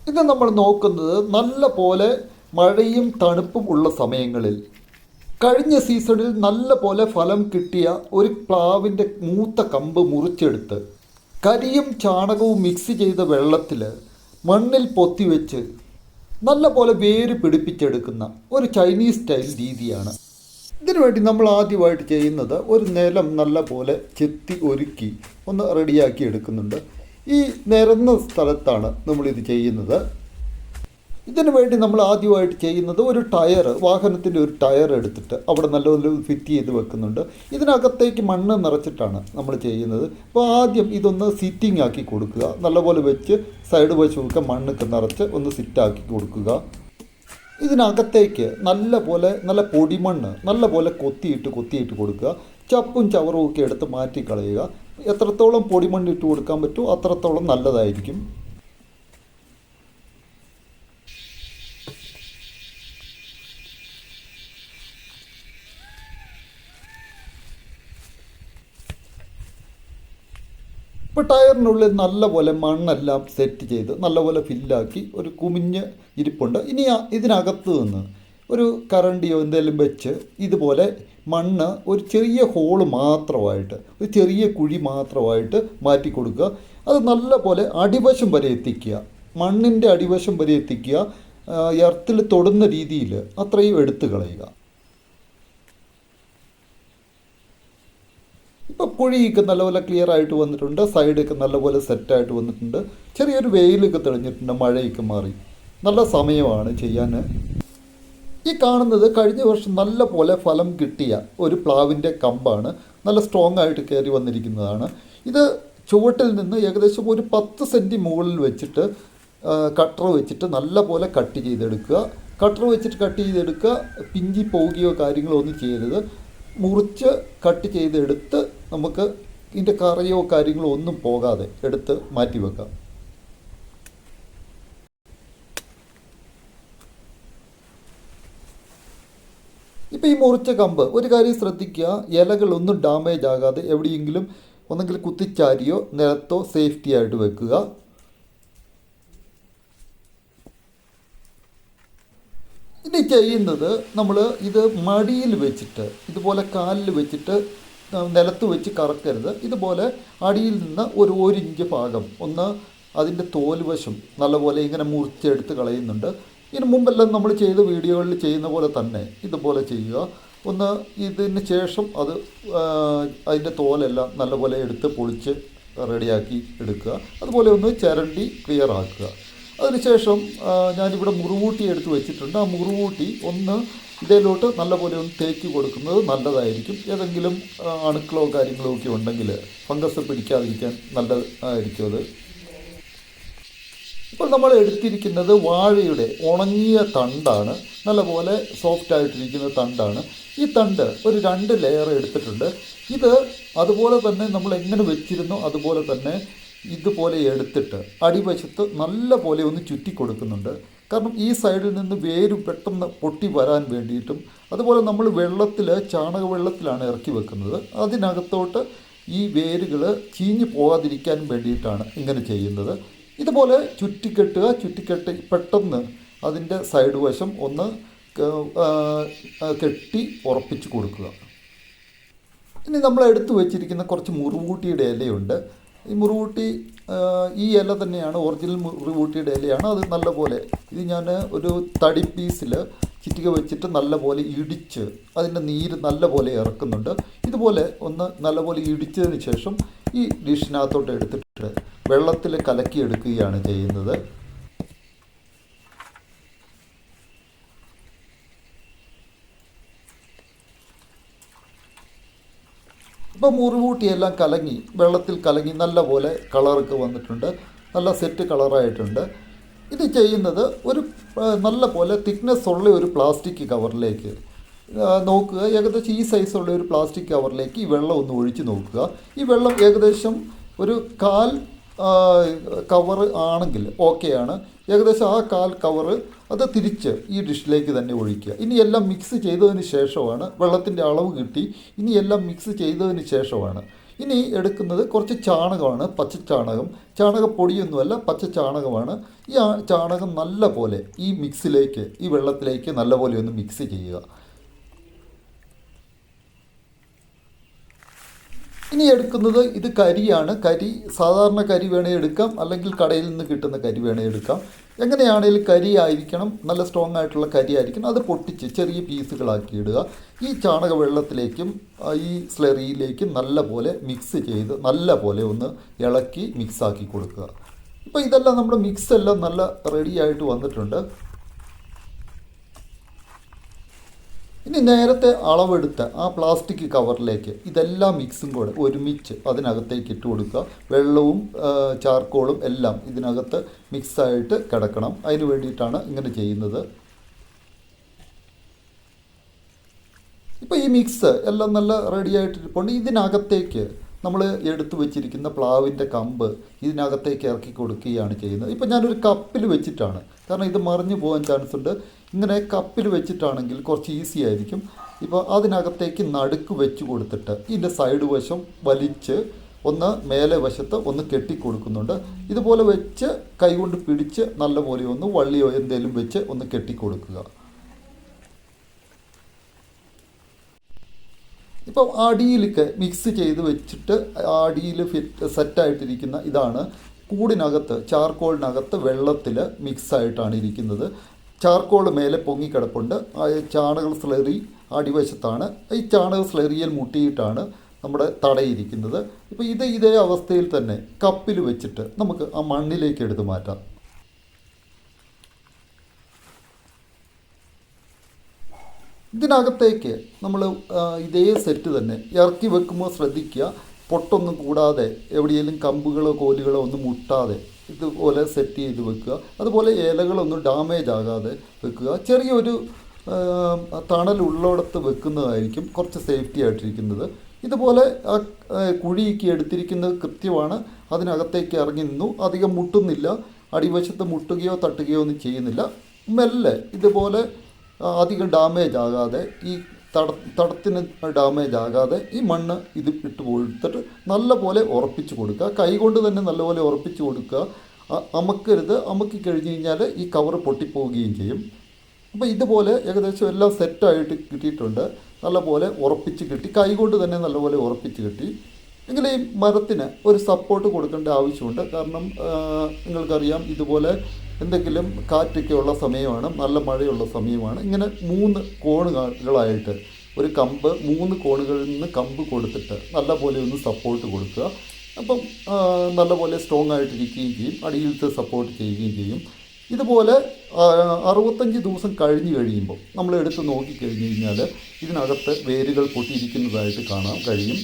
ഇത് നമ്മൾ നോക്കുന്നത് നല്ല പോലെ മഴയും തണുപ്പും ഉള്ള സമയങ്ങളിൽ കഴിഞ്ഞ സീസണിൽ നല്ല പോലെ ഫലം കിട്ടിയ ഒരു പ്ലാവിൻ്റെ മൂത്ത കമ്പ് മുറിച്ചെടുത്ത് കരിയും ചാണകവും മിക്സ് ചെയ്ത വെള്ളത്തിൽ മണ്ണിൽ പൊത്തിവെച്ച് നല്ല പോലെ വേര് പിടിപ്പിച്ചെടുക്കുന്ന ഒരു ചൈനീസ് സ്റ്റൈൽ രീതിയാണ്. ഇതിനുവേണ്ടി നമ്മൾ ആദ്യമായിട്ട് ചെയ്യുന്നത് ഒരു നിലം നല്ല പോലെ ചെത്തി ഒരുക്കി ഒന്ന് റെഡിയാക്കി എടുക്കുന്നുണ്ട്. ഈ നിരന്ന സ്ഥലത്താണ് നമ്മളിത് ചെയ്യുന്നത്. ഇതിനു വേണ്ടി നമ്മൾ ആദ്യമായിട്ട് ചെയ്യുന്നത് ഒരു ടയർ, വാഹനത്തിൻ്റെ ഒരു ടയർ എടുത്തിട്ട് അവിടെ നല്ലപോലെ ഫിറ്റ് ചെയ്ത് വെക്കുന്നുണ്ട്. ഇതിനകത്തേക്ക് മണ്ണ് നിറച്ചിട്ടാണ് നമ്മൾ ചെയ്യുന്നത്. അപ്പോൾ ആദ്യം ഇതൊന്ന് സിറ്റിംഗ് ആക്കി കൊടുക്കുക. നല്ലപോലെ വെച്ച് സൈഡ് വശമൊക്കെ മണ്ണൊക്കെ നിറച്ച് ഒന്ന് സിറ്റാക്കി കൊടുക്കുക. ഇതിനകത്തേക്ക് നല്ല പൊടിമണ്ണ് നല്ല പോലെ കൊത്തിയിട്ട് കൊടുക്കുക. ചപ്പും ചവറും ഒക്കെ എടുത്ത് മാറ്റിക്കളയുക. എത്രത്തോളം പൊടിമണ്ണ് ഇട്ട് കൊടുക്കാൻ പറ്റുമോ അത്രത്തോളം നല്ലതായിരിക്കും. ഇപ്പോൾ ടയറിനുള്ളിൽ നല്ലപോലെ മണ്ണെല്ലാം സെറ്റ് ചെയ്ത് നല്ലപോലെ ഫില്ലാക്കി ഒരു കുമിഞ്ഞ് ഇരിപ്പുണ്ട്. ഇനി ഇതിനകത്ത് നിന്ന് ഒരു കരണ്ടിയോ എന്തെങ്കിലും വെച്ച് ഇതുപോലെ മണ്ണ് ഒരു ചെറിയ ഹോള് മാത്രമായിട്ട്, ഒരു ചെറിയ കുഴി മാത്രമായിട്ട് മാറ്റി കൊടുക്കുക. അത് നല്ലപോലെ അടിവശം വരെ എത്തിക്കുക. മണ്ണിൻ്റെ അടിവശം വരെ എത്തിക്കുക. എർത്തിൽ തൊടുന്ന രീതിയിൽ അത്രയും എടുത്തു കളയുക. ഇപ്പോൾ കുഴിയൊക്കെ നല്ലപോലെ ക്ലിയർ ആയിട്ട് വന്നിട്ടുണ്ട്. സൈഡൊക്കെ നല്ലപോലെ സെറ്റായിട്ട് വന്നിട്ടുണ്ട്. ചെറിയൊരു വെയിലൊക്കെ തെളിഞ്ഞിട്ടുണ്ട്. മഴയൊക്കെ മാറി. നല്ല സമയമാണ് ചെയ്യാൻ. ഈ കാണുന്നത് കഴിഞ്ഞ വർഷം നല്ല പോലെ ഫലം കിട്ടിയ ഒരു പ്ലാവിൻ്റെ കമ്പാണ്. നല്ല സ്ട്രോങ് ആയിട്ട് കയറി വന്നിരിക്കുന്നതാണ്. ഇത് ചുവട്ടിൽ നിന്ന് ഏകദേശം ഒരു 10 സെൻറ്റി മുകളിൽ വെച്ചിട്ട് കട്ടർ വെച്ചിട്ട് നല്ല പോലെ കട്ട് ചെയ്തെടുക്കുക. കട്ടർ വെച്ചിട്ട് കട്ട് ചെയ്തെടുക്കുക. പിഞ്ചി പോവുകയോ കാര്യങ്ങളോ ഒന്നും ചെയ്യരുത്. മുറിച്ച് കട്ട് ചെയ്തെടുത്ത് നമുക്ക് ഇതിൻ്റെ കറയോ കാര്യങ്ങളോ ഒന്നും പോകാതെ എടുത്ത് മാറ്റി വെക്കാം. ഇപ്പോൾ ഈ മുറിച്ച കമ്പ് ഒരു കാര്യം ശ്രദ്ധിക്കുക, ഇലകളൊന്നും ഡാമേജ് ആകാതെ എവിടെയെങ്കിലും ഒന്നെങ്കിൽ കുത്തിച്ചാരിയോ നിലത്തോ സേഫ്റ്റി ആയിട്ട് വെക്കുക. ഇനി ചെയ്യുന്നത് നമ്മൾ ഇത് മടിയിൽ വെച്ചിട്ട് ഇതുപോലെ കാലിൽ വെച്ചിട്ട് നിലത്ത് വെച്ച് കറക്കരുത്. ഇതുപോലെ അടിയിൽ നിന്ന് ഒരു 1 ഇഞ്ച് ഭാഗം ഒന്ന് അതിൻ്റെ തോൽവശം നല്ലപോലെ ഇങ്ങനെ മുറിച്ചെടുത്ത് കളയുന്നുണ്ട്. ഇതിന് മുമ്പെല്ലാം നമ്മൾ ചെയ്ത വീഡിയോകളിൽ ചെയ്യുന്ന പോലെ തന്നെ ഇതുപോലെ ചെയ്യുക. ഒന്ന് ഇതിന് ശേഷം അതിൻ്റെ തോലെല്ലാം നല്ലപോലെ എടുത്ത് പൊളിച്ച് റെഡിയാക്കി എടുക്കുക. അതുപോലെ ഒന്ന് ചിരണ്ടി ക്ലിയർ ആക്കുക. അതിനുശേഷം ഞാനിവിടെ മുറുകൂട്ടി എടുത്ത് വെച്ചിട്ടുണ്ട്. ആ മുറുകൂട്ടി ഒന്ന് ഇതിലോട്ട് നല്ലപോലെ ഒന്ന് തേച്ച് കൊടുക്കുന്നത് നല്ലതായിരിക്കും. ഏതെങ്കിലും അണുക്കളോ കാര്യങ്ങളോ ഒക്കെ ഉണ്ടെങ്കിൽ ഫംഗസ് പിടിക്കാതിരിക്കാൻ നല്ലതായിരിക്കും അത്. ഇപ്പോൾ നമ്മൾ എടുത്തിരിക്കുന്നത് വാഴയുടെ ഉണങ്ങിയ തണ്ടാണ്. നല്ലപോലെ സോഫ്റ്റ് ആയിട്ടിരിക്കുന്ന തണ്ടാണ്. ഈ തണ്ട് ഒരു 2 ലെയർ എടുത്തിട്ടുണ്ട്. ഇത് അതുപോലെ തന്നെ നമ്മൾ എങ്ങനെ വെച്ചിരുന്നോ അതുപോലെ തന്നെ ഇതുപോലെ എടുത്തിട്ട് അടിവശത്ത് നല്ല പോലെ ഒന്ന് ചുറ്റി കൊടുക്കുന്നുണ്ട്. കാരണം ഈ സൈഡിൽ നിന്ന് വേര് പെട്ടെന്ന് പൊട്ടി വരാൻ വേണ്ടിയിട്ടും, അതുപോലെ നമ്മൾ ചാണക വെള്ളത്തിലാണ് ഇറക്കി വെക്കുന്നത്. അതിനകത്തോട്ട് ഈ വേരുകൾ ചീഞ്ഞു പോകാതിരിക്കാൻ വേണ്ടിയിട്ടാണ് ഇങ്ങനെ ചെയ്യുന്നത്. ഇതുപോലെ ചുറ്റിക്കെട്ടി പെട്ടെന്ന് അതിൻ്റെ സൈഡ് വശം ഒന്ന് കെട്ടി ഉറപ്പിച്ച് കൊടുക്കുക. ഇനി നമ്മൾ എടുത്തു വെച്ചിരിക്കുന്ന കുറച്ച് മുറുകൂട്ടിയുടെ ഇലയുണ്ട്. ഈ മുറുകൂട്ടി ഈ ഇല തന്നെയാണ്, ഒറിജിനൽ മുറുകൂട്ടിയുടെ ഇലയാണ്. അത് നല്ലപോലെ ഇത് ഞാൻ ഒരു തടി പീസിൽ ചിറ്റിക വെച്ചിട്ട് നല്ലപോലെ ഇടിച്ച് അതിൻ്റെ നീര് നല്ലപോലെ ഇറക്കുന്നുണ്ട്. ഇതുപോലെ ഒന്ന് നല്ലപോലെ ഇടിച്ചതിന് ശേഷം ഈ ഡിഷിനകത്തോട്ട് എടുത്തിട്ട് വെള്ളത്തിൽ കലക്കിയെടുക്കുകയാണ് ചെയ്യുന്നത്. ഇപ്പോൾ മുറുകൂട്ടിയെല്ലാം വെള്ളത്തിൽ കലങ്ങി നല്ലപോലെ കളറൊക്കെ വന്നിട്ടുണ്ട്. നല്ല സെറ്റ് കളറായിട്ടുണ്ട്. ഇത് ചെയ്യുന്നത് ഒരു നല്ല പോലെ തിക്നെസ് ഉള്ള ഒരു പ്ലാസ്റ്റിക് കവറിലേക്ക് നോക്കുക. ഏകദേശം ഈ സൈസുള്ള ഒരു പ്ലാസ്റ്റിക് കവറിലേക്ക് ഈ വെള്ളം ഒന്ന് ഒഴിച്ച് നോക്കുക. ഈ വെള്ളം ഏകദേശം ഒരു 1/4 കവറ് ആണെങ്കിൽ ഓക്കെയാണ്. ഏകദേശം ആ 1/4 കവറ് അത് തിരിച്ച് ഈ ഡിഷിലേക്ക് തന്നെ ഒഴിക്കുക. ഇനി എല്ലാം മിക്സ് ചെയ്തതിന് ശേഷമാണ്, വെള്ളത്തിൻ്റെ അളവ് കിട്ടി, ഇനി എല്ലാം മിക്സ് ചെയ്തതിന് ശേഷമാണ് ഇനി എടുക്കുന്നത് കുറച്ച് ചാണകമാണ്, പച്ച ചാണകം. ചാണകപ്പൊടിയൊന്നുമല്ല, പച്ച ചാണകമാണ്. ഈ ചാണകം നല്ല പോലെ ഈ മിക്സിലേക്ക്, ഈ വെള്ളത്തിലേക്ക് നല്ല പോലെ ഒന്ന് മിക്സ് ചെയ്യുക. ഇനി എടുക്കുന്നത് ഇത് കരിയാണ്. കരി സാധാരണ കരി വേണേൽ എടുക്കാം, അല്ലെങ്കിൽ കടയിൽ നിന്ന് കിട്ടുന്ന കരി വേണേൽ എടുക്കാം. എങ്ങനെയാണേലും കരി ആയിരിക്കണം, നല്ല സ്ട്രോങ് ആയിട്ടുള്ള കരി ആയിരിക്കണം. അത് പൊട്ടിച്ച് ചെറിയ പീസുകളാക്കി ഇടുക. ഈ ചാണക വെള്ളത്തിലേക്കും ഈ സ്ലറിയിലേക്കും നല്ല പോലെ മിക്സ് ചെയ്ത് നല്ല പോലെ ഒന്ന് ഇളക്കി മിക്സാക്കി കൊടുക്കുക. ഇപ്പോൾ ഇതെല്ലാം നമ്മുടെ മിക്സ് എല്ലാം നല്ല റെഡി ആയിട്ട് വന്നിട്ടുണ്ട്. ഇനി നേരത്തെ അളവെടുത്ത ആ പ്ലാസ്റ്റിക് കവറിലേക്ക് ഇതെല്ലാം മിക്സും കൂടെ ഒരുമിച്ച് അതിനകത്തേക്ക് ഇട്ട് കൊടുക്കുക. വെള്ളവും ചാർക്കോളും എല്ലാം ഇതിനകത്ത് മിക്സായിട്ട് കിടക്കണം. അതിന് വേണ്ടിയിട്ടാണ് ഇങ്ങനെ ചെയ്യുന്നത്. ഇപ്പോൾ ഈ മിക്സ് എല്ലാം നല്ല റെഡി ആയിട്ടിരിപ്പുണ്ട്. ഇതിനകത്തേക്ക് നമ്മൾ എടുത്തു വെച്ചിരിക്കുന്ന പ്ലാവിൻ്റെ കമ്പ് ഇതിനകത്തേക്ക് ഇറക്കി കൊടുക്കുകയാണ് ചെയ്യുന്നത്. ഇപ്പോൾ ഞാനൊരു കപ്പിൽ വെച്ചിട്ടാണ്, കാരണം ഇത് മറിഞ്ഞു പോകാൻ ചാൻസ് ഉണ്ട്. ഇങ്ങനെ കപ്പിൽ വെച്ചിട്ടാണെങ്കിൽ കുറച്ച് ഈസി ആയിരിക്കും. ഇപ്പോൾ അതിനകത്തേക്ക് നടുക്ക് വെച്ച് കൊടുത്തിട്ട് ഇതിൻ്റെ സൈഡ് വശം വലിച്ച് ഒന്ന് മേലെ വശത്ത് ഒന്ന് കെട്ടിക്കൊടുക്കുന്നുണ്ട്. ഇതുപോലെ വെച്ച് കൈകൊണ്ട് പിടിച്ച് നല്ലപോലെ ഒന്ന് വള്ളിയോ എന്തെങ്കിലും വെച്ച് ഒന്ന് കെട്ടിക്കൊടുക്കുക. ഇപ്പം അടിയിലേക്ക് മിക്സ് ചെയ്ത് വെച്ചിട്ട് അടിയിൽ സെറ്റായിട്ടിരിക്കുന്ന ഇതാണ് കൂടിനകത്ത്, ചാർക്കോളിനകത്ത് വെള്ളത്തിൽ മിക്സായിട്ടാണ് ഇരിക്കുന്നത്. ചാർക്കോൾ മേലെ പൊങ്ങിക്കിടപ്പുണ്ട്. ചാണക സ്ലറി അടിവശത്താണ്. ഈ ചാണക സ്ലറിയിൽ മുട്ടിയിട്ടാണ് നമ്മുടെ തടയിരിക്കുന്നത്. ഇപ്പോൾ ഇതേ അവസ്ഥയിൽ തന്നെ കപ്പിൽ വെച്ചിട്ട് നമുക്ക് ആ മണ്ണിലേക്ക് എടുത്ത് മാറ്റാം. ഇതിനകത്തേക്ക് നമ്മൾ ഇതേ സെറ്റ് തന്നെ ഇറക്കി വെക്കുമ്പോൾ ശ്രദ്ധിക്കുക, പൊട്ടൊന്നും കൂടാതെ എവിടെയെങ്കിലും കമ്പുകളോ കോലുകളോ ഒന്നും മുട്ടാതെ ഇതുപോലെ സെറ്റ് ചെയ്ത് വെക്കുക. അതുപോലെ ഇലകളൊന്നും ഡാമേജ് ആകാതെ വെക്കുക. ചെറിയൊരു തണലുള്ളിടത്ത് വെക്കുന്നതായിരിക്കും കുറച്ച് സേഫ്റ്റി ആയിട്ടിരിക്കുന്നത്. ഇതുപോലെ കുഴിക്ക് എടുത്തിരിക്കുന്നത് കൃത്യമാണ്. അതിനകത്തേക്ക് ഇറങ്ങി നിന്നു, അധികം മുട്ടുന്നില്ല, അടിവശത്ത് മുട്ടുകയോ തട്ടുകയോ ഒന്നും ചെയ്യുന്നില്ല. മെല്ലെ ഇതുപോലെ അധികം ഡാമേജ് ആകാതെ, ഈ തടത്തിന് ഡാമേജ് ആകാതെ ഈ മണ്ണ് ഇത് ഇട്ട് കൊടുത്തിട്ട് നല്ല പോലെ ഉറപ്പിച്ച് കൊടുക്കുക. കൈകൊണ്ട് തന്നെ നല്ലപോലെ ഉറപ്പിച്ച് കൊടുക്കുക. അമക്കരുത്. അമക്കി കഴിഞ്ഞ് കഴിഞ്ഞാൽ ഈ കവറ് പൊട്ടിപ്പോവുകയും ചെയ്യും. അപ്പോൾ ഇതുപോലെ ഏകദേശം എല്ലാം സെറ്റായിട്ട് കിട്ടിയിട്ടുണ്ട്. നല്ലപോലെ ഉറപ്പിച്ച് കിട്ടി, കൈകൊണ്ട് തന്നെ നല്ലപോലെ ഉറപ്പിച്ച് കിട്ടി. എങ്കിൽ ഈ മരത്തിന് ഒരു സപ്പോർട്ട് കൊടുക്കേണ്ട ആവശ്യമുണ്ട്. കാരണം നിങ്ങൾക്കറിയാം, ഇതുപോലെ എന്തെങ്കിലും കാറ്റൊക്കെ ഉള്ള സമയമാണ്, നല്ല മഴയുള്ള സമയമാണ്. ഇങ്ങനെ 3 കോണുകളായിട്ട് ഒരു കമ്പ് 3 കോണുകളിൽ നിന്ന് കമ്പ് കൊടുത്തിട്ട് നല്ലപോലെ ഒന്ന് സപ്പോർട്ട് കൊടുക്കുക. അപ്പം നല്ലപോലെ സ്ട്രോങ് ആയിട്ടിരിക്കുകയും ചെയ്യും, അടിയിലത്തെ സപ്പോർട്ട് ചെയ്യുകയും ചെയ്യും. ഇതുപോലെ 65 ദിവസം കഴിഞ്ഞ് കഴിയുമ്പോൾ നമ്മൾ എടുത്ത് നോക്കിക്കഴിഞ്ഞ് കഴിഞ്ഞാൽ ഇതിനകത്ത് വേരുകൾ പൊട്ടിയിരിക്കുന്നതായിട്ട് കാണാൻ കഴിയും.